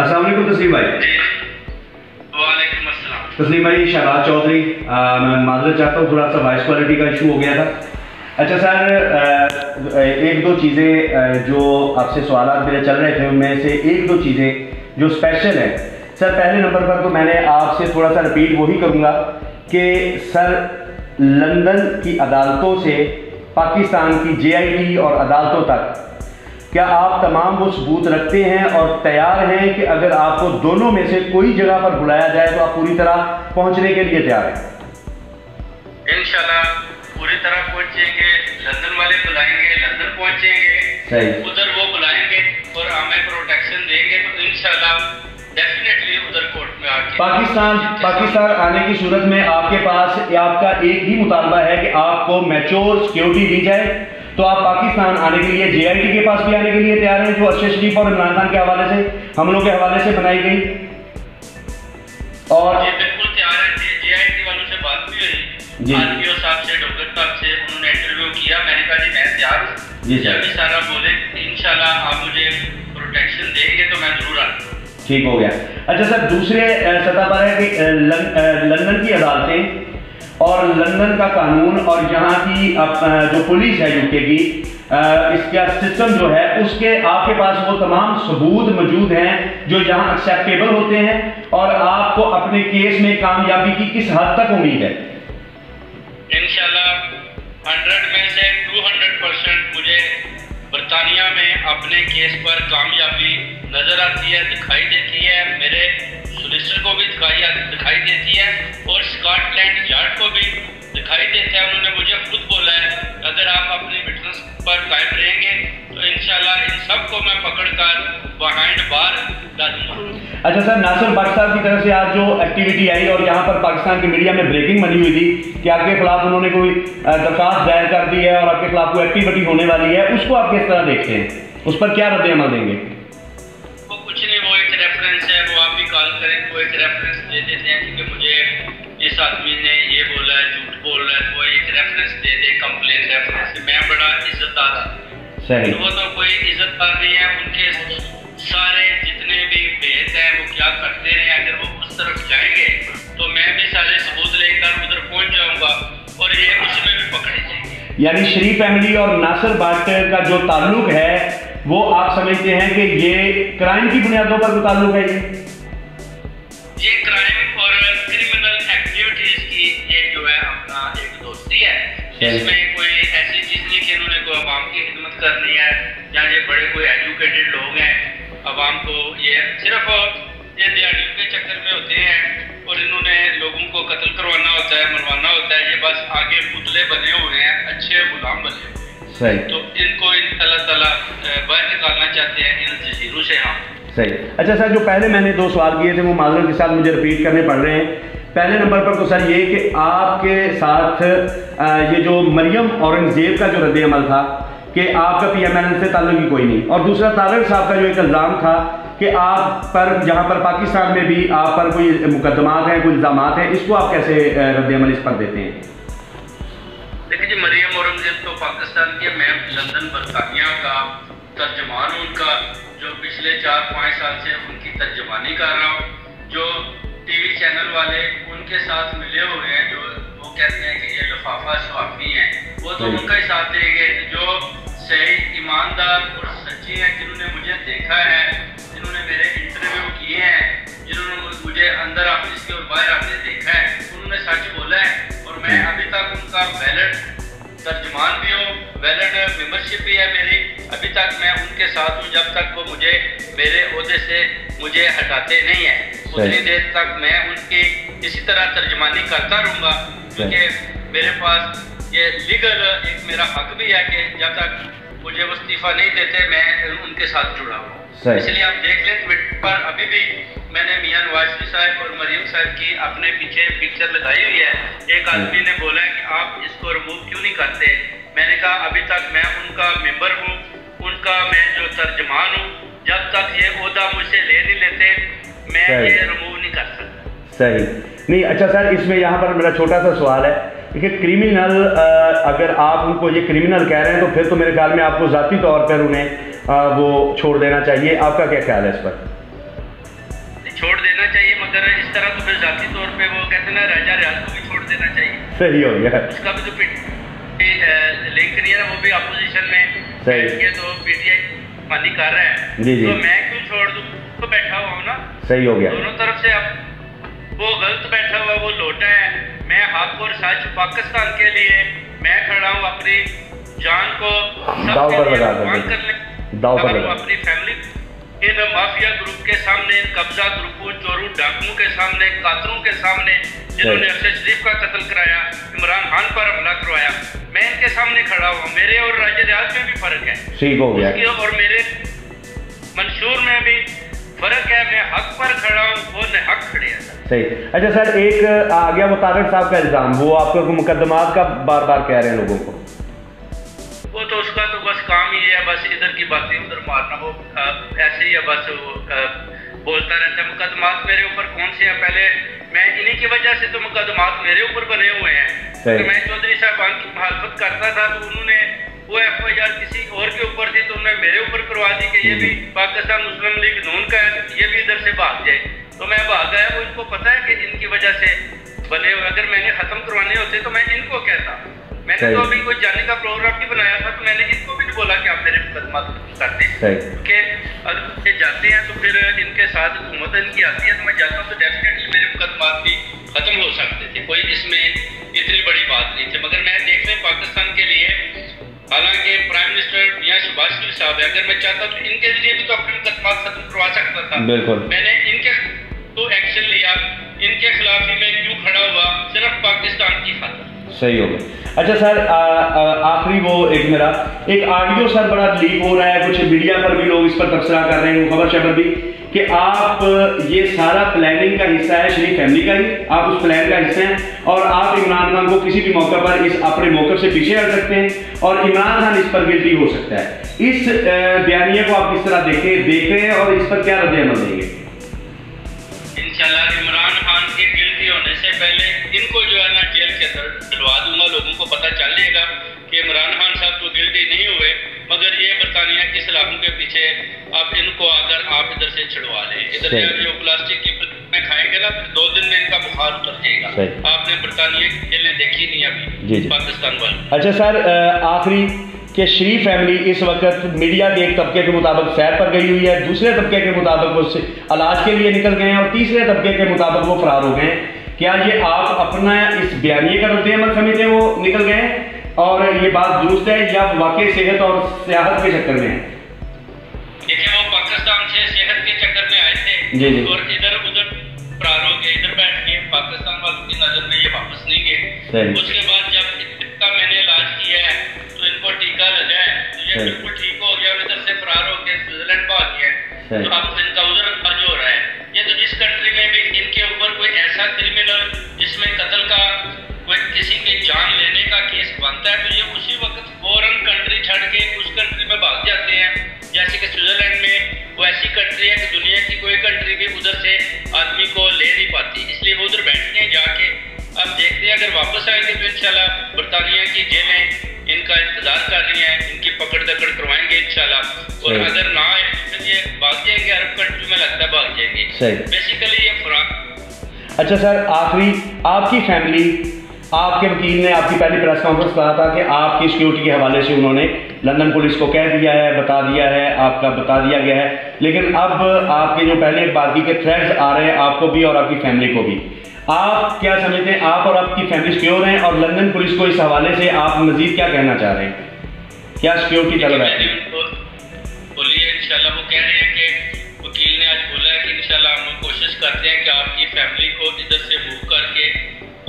السلام علیکم تسلیم بھائی. وعلیکم السلام. تسلیم بھائی شہباز چودھری، میں معذرت چاہتا ہوں، تھوڑا سا وائس کوالٹی کا ایشو ہو گیا تھا. اچھا سر، ایک دو چیزیں جو آپ سے سوالات میرے چل رہے تھے ان میں سے ایک دو چیزیں جو اسپیشل ہیں. سر پہلے نمبر پر تو میں نے آپ سے تھوڑا سا رپیٹ وہی کروں گا کہ سر لندن کی عدالتوں سے پاکستان کی JIT اور عدالتوں تک کیا آپ تمام وہ ثبوت رکھتے ہیں اور تیار ہیں کہ اگر آپ کو دونوں میں سے کوئی جگہ پر بلایا جائے تو آپ پوری طرح پہنچنے کے لیے تیار ہیں؟ انشاءاللہ پوری طرح پہنچیں گے. لندن والے بلائیں گے، لندن پہنچیں گے، صحیح، ادھر وہ بلائیں گے اور ہمیں پروٹیکشن دیں گے تو انشاءاللہ ڈیفینیٹلی ادھر کورٹ میں آ کے پاکستان آنے کی صورت میں آپ کے پاس آپ کا ایک ہی مطالبہ ہے کہ آپ کو میچور سیکیورٹی دی جائے، تو آپ پاکستان آنے کے لیے JIT کے پاس بھی آنے کے لیے تیار ہیں جو ارشد شریف اور عمران خان کے حوالے سے حملوں کے حوالے سے بنائی گئی؟ اور بالکل تیار ہے. JIT والوں سے بات بھی ہوئی، RPO صاحب سے، ڈاکٹر صاحب سے، انہوں نے انٹرویو کیا. میں نے کہا جی میں تیار ہوں، جب بھی سارا بولے انشاءاللہ آپ مجھے پروٹیکشن دیں گے تو میں ضرور آؤں. ٹھیک ہو گیا. اچھا سر، دوسرے سطح پر ہے کہ لندن کی عدالتیں اور لندن کا قانون اور یہاں کی جو پولیس ہے UK کی، اس کا سسٹم جو ہے اس کے آپ کے پاس وہ تمام ثبوت موجود ہیں جو یہاں ایکسیپٹیبل ہوتے ہیں، اور آپ کو اپنے کیس میں کامیابی کی کس حد تک امید ہے؟ انشاءاللہ 100 میں سے 200% مجھے برطانیہ میں اپنے کیس پر کامیابی نظر آتی ہے، دکھائی دیتی ہے. میرے سولیسٹر کو بھی دکھائی دیتی ہے اور اسکاٹ لینڈ یارڈ کو بھی دکھائی دیتا ہے. انہوں نے مجھے خود بولا ہے اگر آپ اپنی وٹنس پر قائم رہیں گے تو انشاءاللہ ان سب کو میں پکڑ کر بہائنڈ بار ڈالوں گا. اچھا سر، ناصر بٹ صاحب کی طرف سے آج جو ایکٹیویٹی آئی اور یہاں پر پاکستان کی میڈیا میں بریکنگ بنی ہوئی تھی کہ آپ کے خلاف انہوں نے کوئی درخواست دائر کر دی ہے اور آپ کے خلاف کوئی ایکٹیویٹی ہونے والی ہے، اس کو آپ کس طرح دیکھتے ہیں؟ اس پر کیا رد عمل دیں گے؟ وہ کچھ نہیں، وہ ایک ریفرنس ہے، وہ آپ بھی کال کریں، وہ ایک ریفرنس دے دیتے ہیں کہ مجھے اس آدمی نے یہ بولا ہے، جھوٹ بول رہا ہے، وہ ایک ریفرنس دے دے، کمپلین ریفرنس. میں بڑا عزت دار آدمی، صحیح، وہ تو کوئی عزت دار نہیں ہے. ان کے سارے جتنے بھی بھید ہیں وہ کیا کرتے رہے، اگر وہ اس طرف جائیں گے تو میں بھی سارے ثبوت لے کر ادھر پہنچ جاؤں گا اور یہ اس میں بھی پکڑے جائیں گے. یعنی شریف فیملی اور ناصر بٹ کا جو تعلق ہے وہ آپ سمجھتے ہیں کہ یہ کرائم کی بنیادوں پر جو تعلق ہے؟ یہ کرائم اور کرمنل ایکٹیویٹیز کی یہ جو ہے اپنا ایک دوستی ہے. اس میں کوئی ایسی چیز نہیں کہ انہوں نے کوئی عوام کی خدمت کرنی ہے یا یہ بڑے کوئی ایجوکیٹڈ لوگ ہیں، عوام کو یہ صرف یہ دیہڑیوں کے چکر میں ہوتے ہیں اور انہوں نے لوگوں کو قتل کروانا ہوتا ہے، مروانا ہوتا ہے. یہ بس آگے پتلے بنے ہوئے ہیں، اچھے غلام بنے ہوئے ہیں. صحیح، تو ان کو اللہ تعالیٰ باہر نکالنا چاہتے ہیں ان جزیروں سے. ہاں صحیح. اچھا سر، جو پہلے میں نے دو سوال کیے تھے وہ معذرت کے ساتھ مجھے رپیٹ کرنے پڑ رہے ہیں. پہلے نمبر پر تو سر یہ کہ آپ کے ساتھ یہ جو مریم اورنگزیب کا جو رد عمل تھا کہ آپ کا PMN سے تعلق ہی کوئی نہیں، اور دوسرا طارق صاحب کا جو ایک الزام تھا کہ آپ پر جہاں پر پاکستان میں بھی آپ پر کوئی مقدمات ہیں، کوئی الزامات ہیں، اس کو آپ کیسے رد عمل اس پر دیتے ہیں؟ دیکھیں جی، مریم اورنگزیب تو پاکستان کی، میں لندن برطانیہ کا ترجمان ہوں ان کا، جو پچھلے 4-5 سال سے ان کی ترجمانی کر رہا ہوں. جو TV چینل والے ان کے ساتھ ملے ہوئے ہیں، جو وہ کہتے ہیں کہ یہ لفافہ صحافی ہیں، وہ تو ان کا ہی ساتھ دیں گے. جو صحیح ایماندار اور سچی ہیں، جنہوں نے مجھے دیکھا ہے، جنہوں نے میرے انٹرویو کیے ہیں، جنہوں نے مجھے اندر آفس کے اور باہر آفس دیکھا ہے، انہوں نے سچ بولا ہے. اور میں ابھی تک ان کا ویلڈ ترجمان بھی ہوں، ویلڈ ممبرشپ بھی ہے میری. ابھی تک میں ان کے ساتھ ہوں جب تک وہ مجھے میرے عہدے سے مجھے ہٹاتے نہیں ہیں، اتنی دیر تک میں ان کی اسی طرح ترجمانی کرتا رہوں گا. کیونکہ میرے پاس یہ لیگل ایک میرا حق بھی ہے کہ جب تک مجھے وہ استعفیٰ نہیں دیتے میں ان کے ساتھ جڑا ہوں. اس لیے آپ دیکھ لیں ٹویٹر پر ابھی بھی میں نے میاں نواز شریف صاحب اور مریم صاحب کی اپنے پیچھے پکچر لگائی ہوئی ہے. ایک آدمی نے بولا ہے کہ آپ اس کو ریموو کیوں نہیں کرتے. میں نے کہا ابھی تک میں ان کا ممبر ہوں، ان کا میں جو ترجمان ہوں، جب تک یہ عہدہ مجھ سے لے نہیں لیتے میں یہ ریموو نہیں کر سکتا. صحیح نہیں. اچھا سر، اس میں یہاں پر میرا چھوٹا سا سوال ہے کہ کریمنل اگر آپ ان کو یہ کریمنل کہہ رہے ہیں تو پھر تو میرے خیال میں آپ کو ذاتی طور پر انہیں وہ چھوڑ دینا چاہیے. آپ کا کیا خیال ہے اس پر؟ مگر اس طرح تو پھر ذاتی طور پہ وہ کہتے ہیں نا راجہ ریاض کو بھی چھوڑ دینا چاہیے. صحیح ہو گیا. اس کا بھی تو لنک نہیں ہے, وہ بھی اپوزیشن میں تو پی ٹی آئی مانی کر رہا ہے, تو میں کیوں چھوڑ دوں, تو بیٹھا ہوا ہوں نا. صحیح ہو گیا. دونوں طرف سے اب وہ غلط بیٹھا ہوا, وہ لوٹا ہے, میں حق اور سچ پاکستان کے لیے میں کھڑا ہوں, اپنی جان کو داؤ پر لگا کر اپنی فیملی ان مافیا گروپ کے سامنے, ان قبضہ گروپوں, چوروں, ڈاکوؤں کے سامنے, قاتلوں کے سامنے, جنہوں نے ارشد شریف کا قتل کرایا, عمران خان پر حملہ کروایا, میں ان کے سامنے کھڑا ہوں. میرے اور راجہ ریاض میں بھی فرق ہے, ٹھیک ہو گیا, اور میرے منشور میں بھی فرق ہے. میں حق پر کھڑا ہوں, وہ نے حق کھڑے ہیں. صحیح. اچھا سر, ایک آ گیا وہ طارق صاحب کا الزام, وہ آپ کو مقدمات کا بار بار کہہ رہے ہیں لوگوں کو. وہ تو اس کا تو بس کام ہی ہے, بس ادھر کی باتیں ادھر مارنا, وہ ایسے ہی ہے, بس وہ بولتا رہتا ہے. مقدمات میرے اوپر کون سے ہیں؟ پہلے میں انہی کی وجہ سے تو مقدمات میرے اوپر بنے ہوئے ہیں. میں چودھری صاحبان کی مخالفت کرتا تھا تو انہوں نے وہ ایف آئی آر کسی اور کے اوپر تھی تو انہوں نے میرے اوپر کروا دی کہ یہ بھی پاکستان مسلم لیگ نون کا ہے, یہ بھی ادھر سے بھاگ جائے. تو میں بھاگ گیا. وہ ان کو پتا ہے کہ ان کی وجہ سے بنے ہوئے, اگر میں نے ختم کروانے ہوتے تو میں ان کو کہتا. میں نے تو ابھی کوئی جانے کا پروگرام نہیں بنایا تھا, تو میں نے ان کو بھی نہیں بولا کہ آپ میرے مقدمات کرتے ہیں, کہ اگر یہ جاتے ہیں تو پھر ان کے ساتھ حکومت ان کی آتی ہے, تو میں جاتا ہوں تو ڈیفینیٹلی میرے مقدمات بھی ختم ہو سکتے تھے, کوئی اس میں اتنی بڑی بات نہیں تھی. مگر میں دیکھ رہے پاکستان کے لیے, حالانکہ پرائم منسٹر میاں شہباز شریف صاحب ہے, اگر میں چاہتا تو ان کے ذریعے بھی تو اپنے مقدمات ختم کروا سکتا تھا. میں نے ان کے تو ایکشن لیا, ان کے خلاف ہی میں کیوں کھڑا ہوا, صرف پاکستان کی خاطر. صحیح ہو گیا. اچھا سر, آخری وہ ایک آڈیو سر بڑا لیک ہو رہا ہے, کچھ میڈیا پر بھی لوگ اس پر تبصرہ کر رہے ہیں, خبر شبر بھی, کہ آپ یہ سارا پلاننگ کا حصہ ہے شریف فیملی کا ہی, آپ اس پلان کا حصہ ہیں, اور آپ عمران خان کو کسی بھی موقع پر اس اپنے موقف سے پیچھے ہٹ سکتے ہیں, اور عمران خان اس پر گلٹی ہو سکتا ہے. اس بیانیے کو آپ کس طرح دیکھ رہے ہیں, اور اس پر کیا رد عمل دیں گے؟ انشاءاللہ عمران خان کے گلٹی ہونے سے پہلے ان کو جو ہے نا جیل کے اندر ڈلوا دوں گا. لوگوں کو پتہ چل جائے گا کہ عمران خان صاحب تو گلٹی نہیں ہوئے, مگر یہ برطانیہ کی سلاخوں کے پیچھے اب ان کو اگر آپ ادھر سے چھڑوا لیں, ادھر جو پلاسٹک کی میں کھائیں گے نا, پھر 2 دن میں ان کا بخار اتر جائے گا. آپ نے برطانیہ کی کھیلیں دیکھی نہیں ابھی پاکستان والے. اچھا سر, آخری کہ شریف فیملی اس وقت میڈیا کے ایک طبقے کے مطابق سیر پر گئی ہوئی ہے, دوسرے طبقے کے مطابق وہ علاج کے لیے نکل گئے ہیں, اور تیسرے طبقے کے مطابق وہ فرار ہو گئے ہیں. کیا یہ آپ اپنا اس بیانیے کا رد عمل سمجھتے ہیں وہ نکل گئے ہیں, اور یہ بات درست ہے یا واقعی صحت اور سیاحت کے چکر میں ہے؟ دیکھیں وہ پاکستان سے صحت کے چکر میں آئے تھے اور ادھر ادھر فرار ہو گئے, ادھر بیٹھ کے پاکستان والوں کی نظر میں یہ واپس نہیں گئے. اس کے بعد جب ان کا میں نے علاج کیا ہے تو ان کو ٹیکہ لگا ہے, یہ بالکل ٹھیک ہو گیا, اور ادھر سے فرار ہو کے سوئٹزرلینڈ بھاگ گیا ہے. تو اب ان کا ادھر خرچ ہو رہا ہے. یہ تو جس کنٹری میں بھی ان کے اوپر کوئی ایسا کرمنل جس میں قتل کا کوئی کسی کی جان لینے کا کیس بنتا ہے, تو یہ اسی وقت فوراً کنٹری چھڑ کے اس کنٹری میں بھاگ جاتے ہیں. جیسے کہ سوئٹزرلینڈ میں وہ ایسی کنٹری ہے کہ دنیا کی کوئی کنٹری بھی ادھر سے آدمی کو لے نہیں پاتی, اس لیے وہ ادھر بیٹھتے ہیں جا کے. اب دیکھتے ہیں اگر واپس آئیں گے تو انشاءاللہ برطانیہ کی جیلیں ان کا انتظار کر رہی ہیں, ان کی پکڑ دکڑ کروائیں گے انشاءاللہ. اور اگر نہ آئے تو یہ بھاگ جائیں گے, عرب کنٹری میں لگتا ہے بھاگ جائیں گے. بیسیکلی یہ فرار. اچھا سر, آخری آپ کی فیملی, آپ کے وکیل نے آپ کی پہلی پریس کانفرنس کہا تھا کہ آپ کی سیکیورٹی کے حوالے سے انہوں نے لندن پولیس کو کہہ دیا ہے, بتا دیا ہے, آپ کا بتا دیا گیا ہے, لیکن اب آپ کے جو پہلے باقی کے تھریٹس آ رہے ہیں آپ کو بھی اور آپ کی فیملی کو بھی, آپ کیا سمجھتے ہیں آپ اور آپ کی فیملی سیکیور ہیں, اور لندن پولیس کو اس حوالے سے آپ مزید کیا کہنا چاہ رہے ہیں, کیا سیکیورٹی طلب ہے؟ بولیے انشاءاللہ وہ کہہ رہے ہیں کہ وکیل نے آج بولا ہے کہ انشاءاللہ ہم کوشش کرتے ہیں کہ آپ کی فیملی کو ادھر سے موو کر کے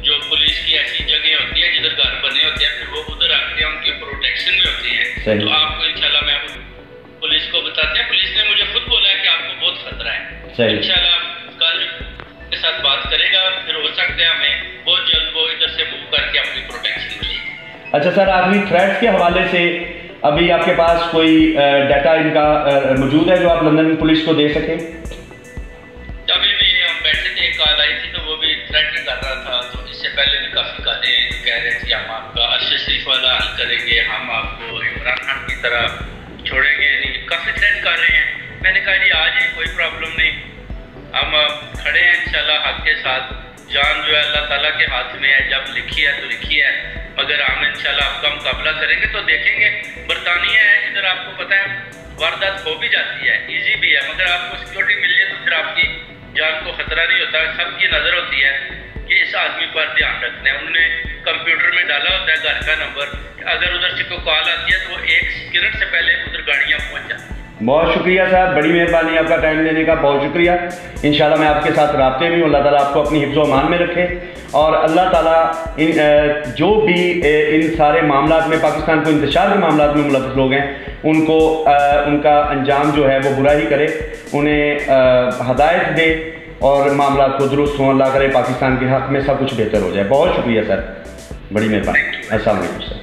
جو پولیس کی ایسی جگہیں ہوتی ہیں جدھر گھر بنے ہوتے ہیں پھر وہ ادھر رکھتے ہیں, ان کی پروٹیکشن بھی ہوتی ہے. تو آپ کو انشاءاللہ میں پولیس کو بتاتے ہیں. پولیس نے مجھے خود بولا ہے کہ آپ کو بہت خطرہ ہے, انشاءاللہ کل کے ساتھ بات کرے گا, پھر ہو سکتا ہے ہمیں بہت جلد وہ ادھر سے موو کر کے اپنی پروٹیکشن ملے گی. اچھا سر, آخری تھریٹس کے حوالے سے ابھی آپ کے پاس کوئی ڈیٹا ان کا موجود ہے جو آپ لندن پولیس کو دے سکیں؟ ابھی بھی ہم بیٹھے تھے, ایک کال آئی تھی تو وہ بھی تھریٹنگ کر رہا تھا. تو اس سے پہلے بھی کافی کالیں کہہ رہے تھے ہم آپ کا ارشد شریف والا حل کریں گے, ہم آپ کو عمران خان کی طرح چھوڑیں گے نہیں, کافی تھریٹ کر رہے ہیں. میں نے کہا جی آج کوئی پرابلم نہیں, ہم کھڑے ہیں انشاءاللہ حق کے ساتھ. جان جو ہے اللہ تعالیٰ کے ہاتھ میں ہے, جب لکھی ہے تو لکھی ہے, مگر ہم انشاءاللہ آپ کا مقابلہ کریں گے. تو دیکھیں گے برطانیہ ہے, ادھر آپ کو پتہ ہے واردات ہو بھی جاتی ہے, ایزی بھی ہے, مگر آپ کو سیکورٹی مل جائے تو پھر آپ کی جان کو خطرہ نہیں ہوتا. سب کی نظر ہوتی ہے کہ اس آدمی پر دھیان رکھنا ہے. انہوں نے کمپیوٹر میں ڈالا ہوتا ہے گھر کا نمبر, اگر ادھر سے کوئی کال آتی ہے تو وہ 1 منٹ سے پہلے ادھر گاڑیاں پہنچ جاتی ہیں. بہت شکریہ صاحب, بڑی مہربانی آپ کا ٹائم دینے کا, بہت شکریہ. انشاءاللہ میں آپ کے ساتھ رابطے میں ہوں. اللہ تعالیٰ آپ کو اپنی حفظ و امان میں رکھے, اور اللہ تعالیٰ جو بھی ان سارے معاملات میں, پاکستان کو انتشار کے معاملات میں ملوث لوگ ہیں, ان کو ان کا انجام جو ہے وہ برا ہی کرے, انہیں ہدایت دے اور معاملات کو درست ہوں. اللہ کرے پاکستان کے حق میں سب کچھ بہتر ہو جائے. بہت شکریہ سر, بڑی مہربانی. السلام علیکم سر.